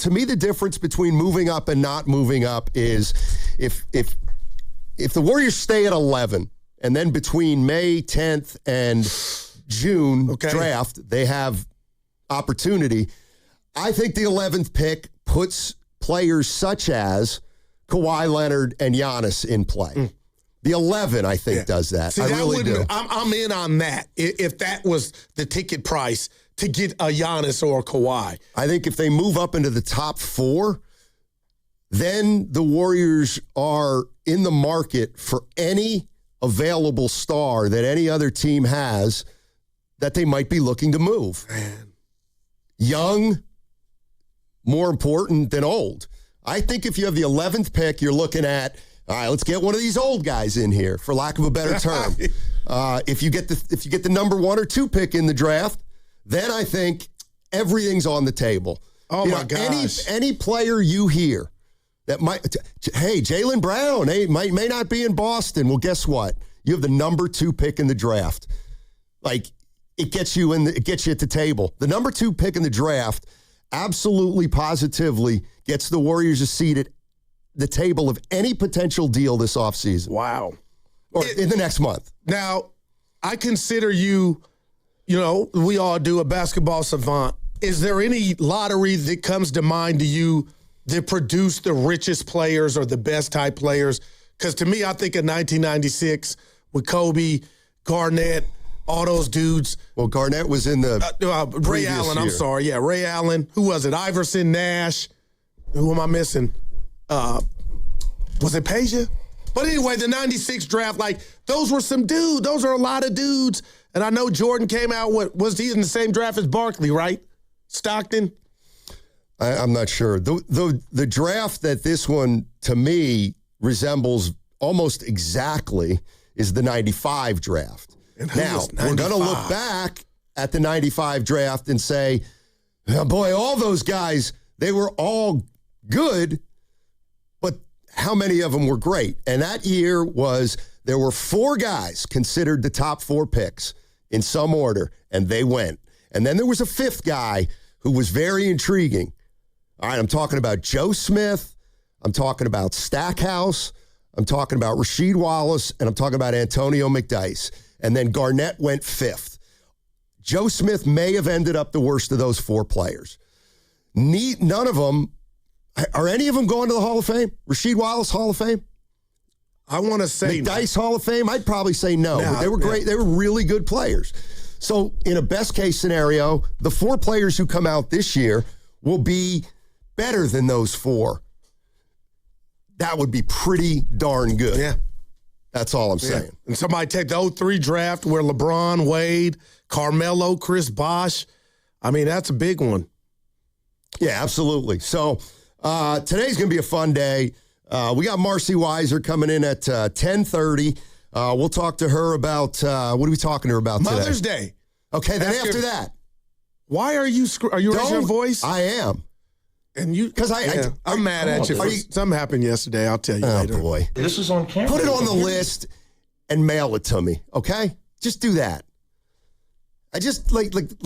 to me, the difference between moving up and not moving up is if the Warriors stay at 11 and then between May 10th and June draft, they have opportunity. I think the 11th pick puts players such as Kawhi Leonard and Giannis in play. The 11, I think, does that. See, I really do. I'm in on that. If that was the ticket price to get a Giannis or a Kawhi. I think if they move up into the top 4, then the Warriors are in the market for any available star that any other team has that they might be looking to move. Man. Young, more important than old. I think if you have the 11th pick, you're looking at, all right, let's get one of these old guys in here, for lack of a better term. If you get the number 1 or 2 pick in the draft, then I think everything's on the table. Oh, my gosh. Any player you hear that might, hey, Jalen Brown, may not be in Boston. Well, guess what? You have the number 2 pick in the draft. Like, it gets you at the table. The number 2 pick in the draft absolutely, positively gets the Warriors a seat at the table of any potential deal this offseason. Wow. Or in the next month. Now, I consider you, we all do, a basketball savant. Is there any lottery that comes to mind to you that produced the richest players or the best type players? Because to me, I think of 1996 with Kobe, Garnett, all those dudes. Well, Garnett was in the Ray Allen, year. I'm sorry. Yeah, Ray Allen. Who was it? Iverson, Nash. Who am I missing? Was it Peja? But anyway, the 96 draft, those were some dudes. Those are a lot of dudes. And I know Jordan came out, was he in the same draft as Barkley, right? Stockton? I'm not sure. The draft that this one, to me, resembles almost exactly is the 95 draft. Now, we're going to look back at the 95 draft and say, oh boy, all those guys, they were all good, but how many of them were great? And that year there were 4 guys considered the top 4 picks in some order, and they went. And then there was a 5th guy who was very intriguing. All right, I'm talking about Joe Smith. I'm talking about Stackhouse. I'm talking about Rasheed Wallace, and I'm talking about Antonio McDyess. And then Garnett went 5th. Joe Smith may have ended up the worst of those 4 players. None of them, are any of them going to the Hall of Fame? Rasheed Wallace, Hall of Fame? I want to say McDyess, Hall of Fame? I'd probably say no. But they were great. They were really good players. So in a best case scenario, the 4 players who come out this year will be better than those 4. That would be pretty darn good. Yeah. That's all I'm saying. And somebody take the 03 draft where LeBron, Wade, Carmelo, Chris Bosh. I mean, that's a big one. Yeah, absolutely. So today's going to be a fun day. We got Marcy Weiser coming in at 10:30. We'll talk to her about, what are we talking to her about today? Mother's Day. Okay, then after that. Why are you raising your voice? I am. And you, because I'm mad at you. Something happened yesterday. I'll tell you later. Oh, boy. This is on camera. Put it on the list and mail it to me, okay? Just do that. I just, I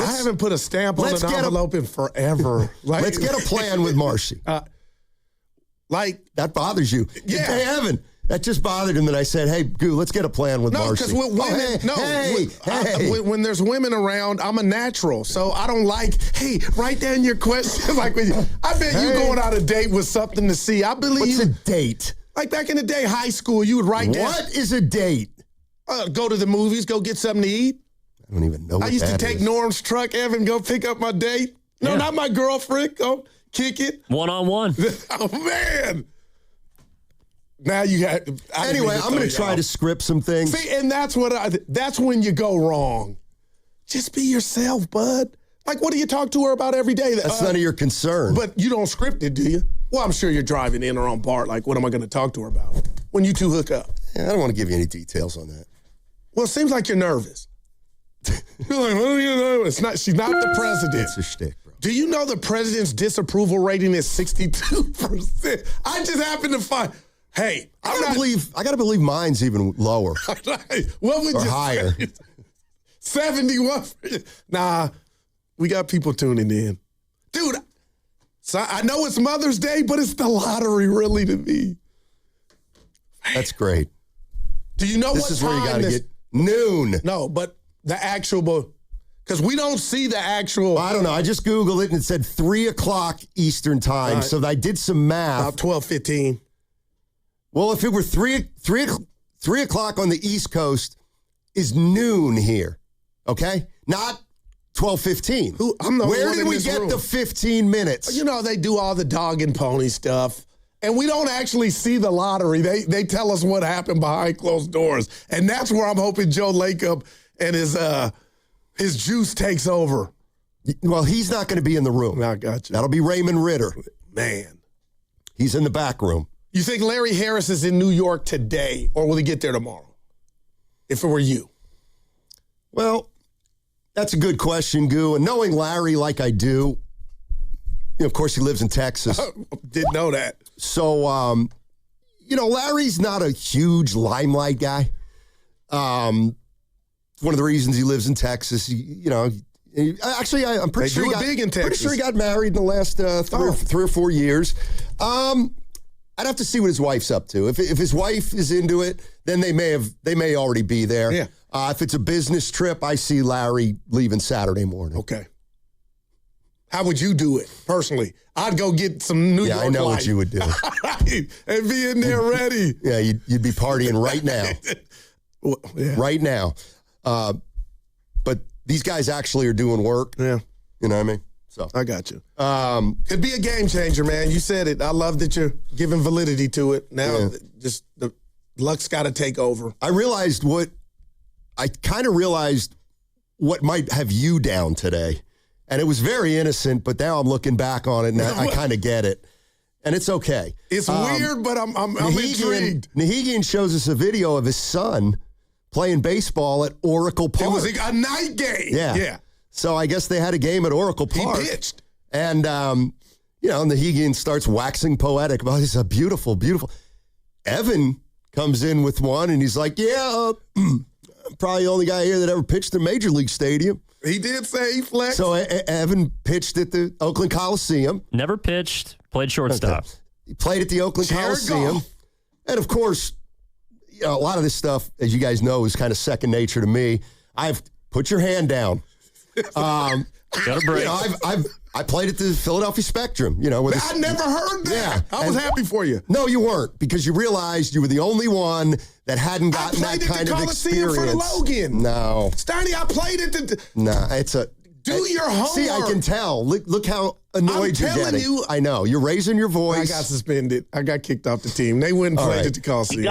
haven't put a stamp on an envelope in forever. Let's get a plan with Marcy. That bothers you. Yeah. Hey, Evan, that just bothered him that I said, hey, Goo, let's get a plan with Marcy. No, because women, when there's women around, I'm a natural. So I don't hey, write down your question. I bet you going on a date with something to see. I believe. What's a date? Like back in the day, high school, you would write down. What is a date? Go to the movies, go get something to eat. I don't even know what that is. I used to take Norm's truck, Evan, go pick up my date. No, not my girlfriend. Go kick it. One-on-one. Oh, man. Now you got. Anyway, I'm going to try to script some things. See, and that's when you go wrong. Just be yourself, bud. What do you talk to her about every day? That's none of your concern. But you don't script it, do you? Well, I'm sure you're driving in or on BART. What am I going to talk to her about when you 2 hook up? Yeah, I don't want to give you any details on that. Well, it seems like you're nervous. You're like, what do you know? She's not the president. It's a shtick, bro. Do you know the president's disapproval rating is 62%? I just happened to find. Hey, I gotta believe mine's even lower. What would or you higher. Say? 71. Nah, we got people tuning in. Dude, So I know it's Mother's Day, but it's the lottery really to me. That's great. Do you know this what is time where you got to get noon. No, but the actual, because we don't see the actual. I don't know. I just Googled it and it said 3 o'clock Eastern time. Right. So I did some math. About 12:15. Well, if it were 3 o'clock on the East Coast, is noon here. Okay? Not 12:15. Where did we get the 15 minutes? You know, they do all the dog and pony stuff. And we don't actually see the lottery. They tell us what happened behind closed doors. And that's where I'm hoping Joe Lacob and his juice takes over. Well, he's not going to be in the room. I got you. That'll be Raymond Ritter. Man. He's in the back room. You think Larry Harris is in New York today, or will he get there tomorrow? If it were you. Well, that's a good question, Goo. And knowing Larry like I do, of course, he lives in Texas. Didn't know that. So, Larry's not a huge limelight guy. One of the reasons he lives in Texas, actually, I'm pretty sure he got married in the last 3 or 4 years. I'd have to see what his wife's up to. If his wife is into it, then they may already be there. Yeah. If it's a business trip, I see Larry leaving Saturday morning. Okay. How would you do it personally? I'd go get some New York I know light. what you would do. And be in there ready. Yeah, you'd be partying right now. Well, yeah. Right now. But these guys actually are doing work. Yeah. You know what I mean? So I got you. Could be a game changer, man. You said it. I love that you're giving validity to it. Now, just the luck's got to take over. I kind of realized what might have you down today. And it was very innocent, but now I'm looking back on it and I kind of get it. And it's okay. It's weird, but I'm intrigued. Nahigian shows us a video of his son playing baseball at Oracle Park. It was a night game. Yeah. So I guess they had a game at Oracle Park. He pitched. And, Nahigian starts waxing poetic. Oh, this is a beautiful, beautiful. Evan comes in with one, and he's like, I'm probably the only guy here that ever pitched in Major League Stadium. He did say he flexed. So Evan pitched at the Oakland Coliseum. Never pitched, played shortstop. Okay. He played at the Oakland Coliseum. And, of course, a lot of this stuff, as you guys know, is kind of second nature to me. I've put your hand down. Got a break. I played at the Philadelphia Spectrum. I never heard that. Yeah, I was happy for you. No, you weren't, because you realized you were the only one that hadn't gotten that kind of experience. For Logan. No, Steiny, I played it. It's a. Do your homework. See, I can tell. Look how annoyed you're getting. I know. You're raising your voice. I got suspended. I got kicked off the team. They wouldn't play at the Coliseum.